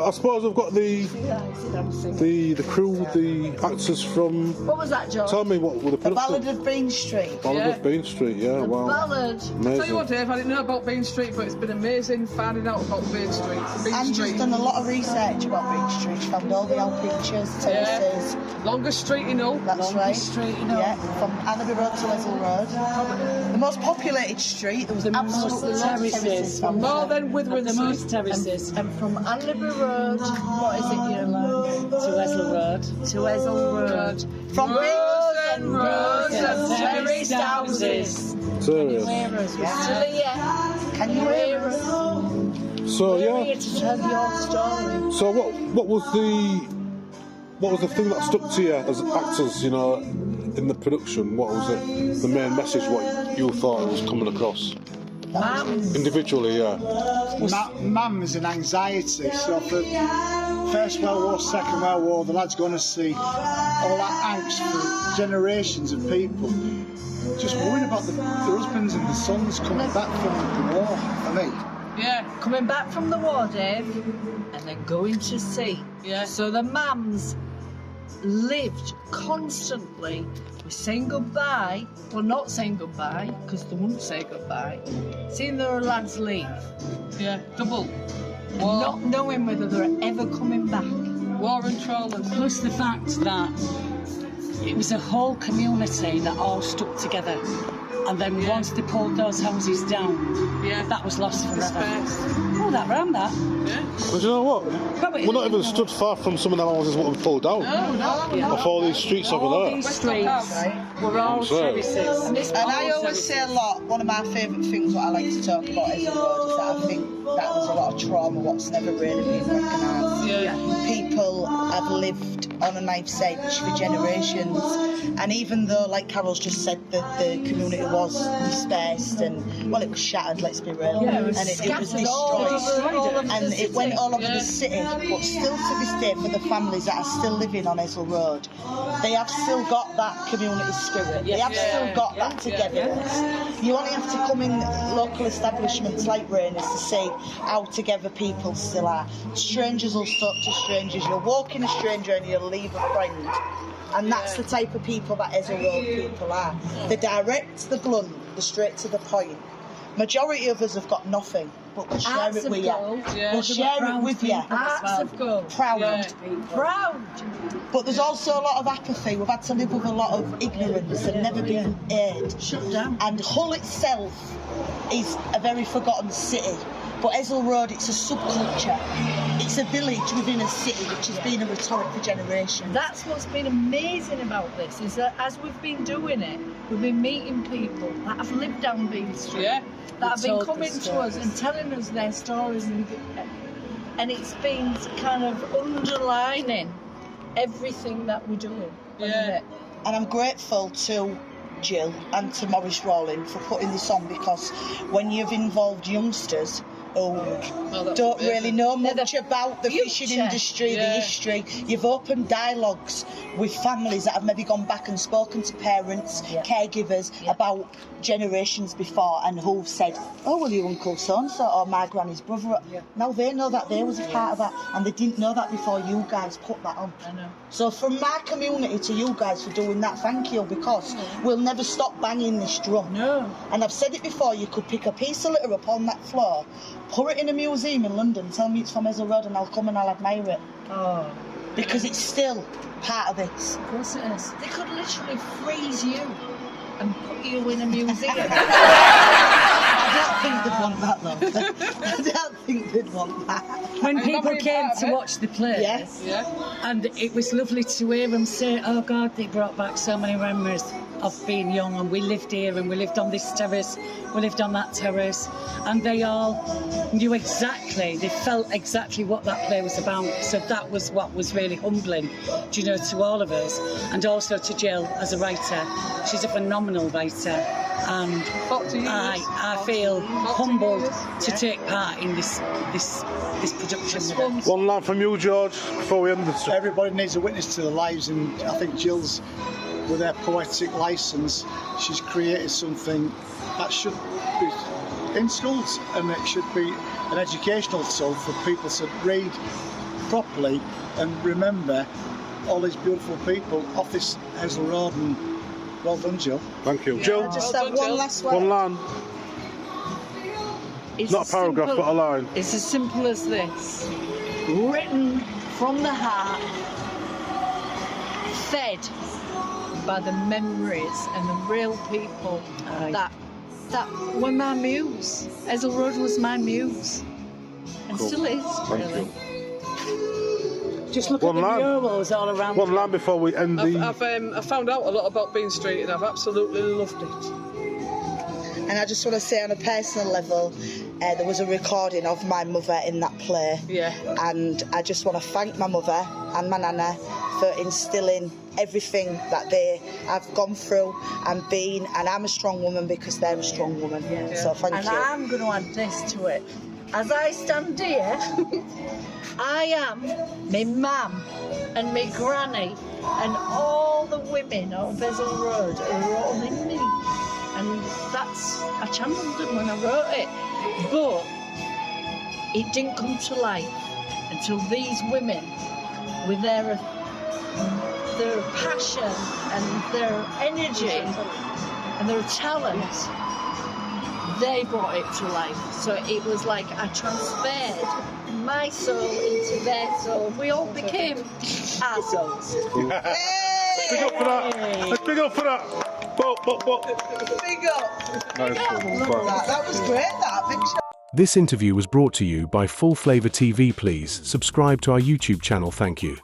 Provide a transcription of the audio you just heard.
I suppose I've got the crew, the actors from... What was that, John? Tell me what were the The Ballad of Bean Street. Ballad of Bean Street, yeah, The wow. Ballad. Amazing. Tell you what, Dave, I didn't know about Bean Street, but it's been amazing finding out about Bean Street. Andrew's done a lot of research about Bean Street. She found all the old pictures, terraces. Longest street in Hull. That's right. Street in Hull. Yeah, from Anneby Road to Hessle Road. The most populated street. There was absolutely lots of terraces. More than Withering the most terraces. And from Anneby Road, what is it, you know? To Hessle Road. To Hessle Road. From roads and roads and terraced houses. Serious. Can you hear us? So We're yeah. here to tell your story. So what was the thing that stuck to you as actors? You know, in the production, what was it? The main message? What you thought was coming across? Individually, yeah. Mum is an anxiety, so for First World War, Second World War, the lad's going to see all that angst for generations of people. Just worried about the husbands and the sons coming back from the war, for me. Yeah. Coming back from the war, Dave, and then going to sea. Yeah. So the mums lived constantly with saying goodbye, well, not saying goodbye, because they wouldn't say goodbye, seeing their lads leave. Yeah. Double. And War. not knowing whether they're ever coming back. War and trawlers. Plus the fact that it was a whole community that all stuck together. And then once they pulled those houses down, that was lost forever. Oh, that round that. Yeah. But you know what? We're not even stood far from some of the houses what we pulled down. Off all these streets over All there. these streets were all terraces. And I always say a lot, one of my favourite things what I like to talk about Hessle Road is that I think that there's a lot of trauma what's never really been recognised. Yeah. People have lived on a knife's edge for generations, and even though, like Carol's just said, that the community was dispersed and, well, it was shattered, let's be real, and it was destroyed, and it went all over the city, but still to this day, for the families that are still living on Hessle Road, they have still got that community spirit, they have still got that togetherness. You only have to come in local establishments like Rayners to see how together people still are. Strangers will talk to strangers, you'll walk in a stranger and you'll leave a friend. And that's the type of people that Hessle Road people are. The direct, the blunt, the straight to the point. Majority of us have got nothing, but we'll share it with you. We'll share it with you. Hearts of gold. Proud. Proud. But there's also a lot of apathy. We've had to live with a lot of ignorance and never been aired. Shut down. And Hull itself is a very forgotten city. But Hessle Road, it's a subculture. It's a village within a city which has been a rhetoric for generations. That's what's been amazing about this, is that as we've been doing it, we've been meeting people that have lived down Bean Street, that have been coming to us and telling us their stories, and it's been kind of underlining everything that we're doing. And I'm grateful to Gill and to Maurice Rawling for putting this on, because when you've involved youngsters who don't really know much about the fishing industry, the history, you've opened dialogues with families that have maybe gone back and spoken to parents, caregivers about generations before, and who've said, oh, well, your uncle so-and-so, or my granny's brother. Now they know that they was a part of that, and they didn't know that before you guys put that on. I know. So from my community to you guys for doing that, thank you, because we'll never stop banging this drum. No. And I've said it before, you could pick a piece of litter up on that floor, put it in a museum in London, tell me it's from Hessle Road, and I'll come and I'll admire it. Oh. Because it's still part of this. Of course it is. They could literally freeze you and put you in a museum. I don't think they'd want that, though. I don't think they'd want that. When people came to watch the play, and it was lovely to hear them say, oh God, they brought back so many memories of being young, and we lived here, and we lived on this terrace, we lived on that terrace, and they all knew exactly, they felt exactly what that play was about. So that was what was really humbling, do you know, to all of us, and also to Gill as a writer. She's a phenomenal writer, and I feel humbled to take part in this production. One line from you, George, before we end this. Everybody needs a witness to their lives, and I think Gill's, with her poetic licence, she's created something that should be in schools, and it should be an educational tool for people to read properly and remember all these beautiful people off this Hessle Road. And well done, Jill. Thank you. Jill, Just Well have done, one Jill. last one line. It's Not a paragraph, but a line. It's as simple as this. Written from the heart, fed by the memories and the real people that were my muse. Hessle Road was my muse. And Cool. still is, Thank really. you. Just look One at the line. murals all around. One line before we end the. I've found out a lot about Bean Street and I've absolutely loved it. And I just want to say on a personal level, there was a recording of my mother in that play. Yeah. And I just want to thank my mother and my nana for instilling everything that they have gone through and been. And I'm a strong woman because they're a strong woman. Yeah. So thank And you. I'm going to add this to it. As I stand here, I am my mum and my granny and all the women of Hessle Road are all in me. And that's, I channeled them when I wrote it. But it didn't come to life until these women, with their passion and their energy and their talent, they brought it to life. So it was like I transferred my soul into their soul. We all became our souls. Big up for that. Let's big up for that. But. Big up. Nice one. That was great, that. Big shout. This interview was brought to you by Flava TV. Please subscribe to our YouTube channel. Thank you.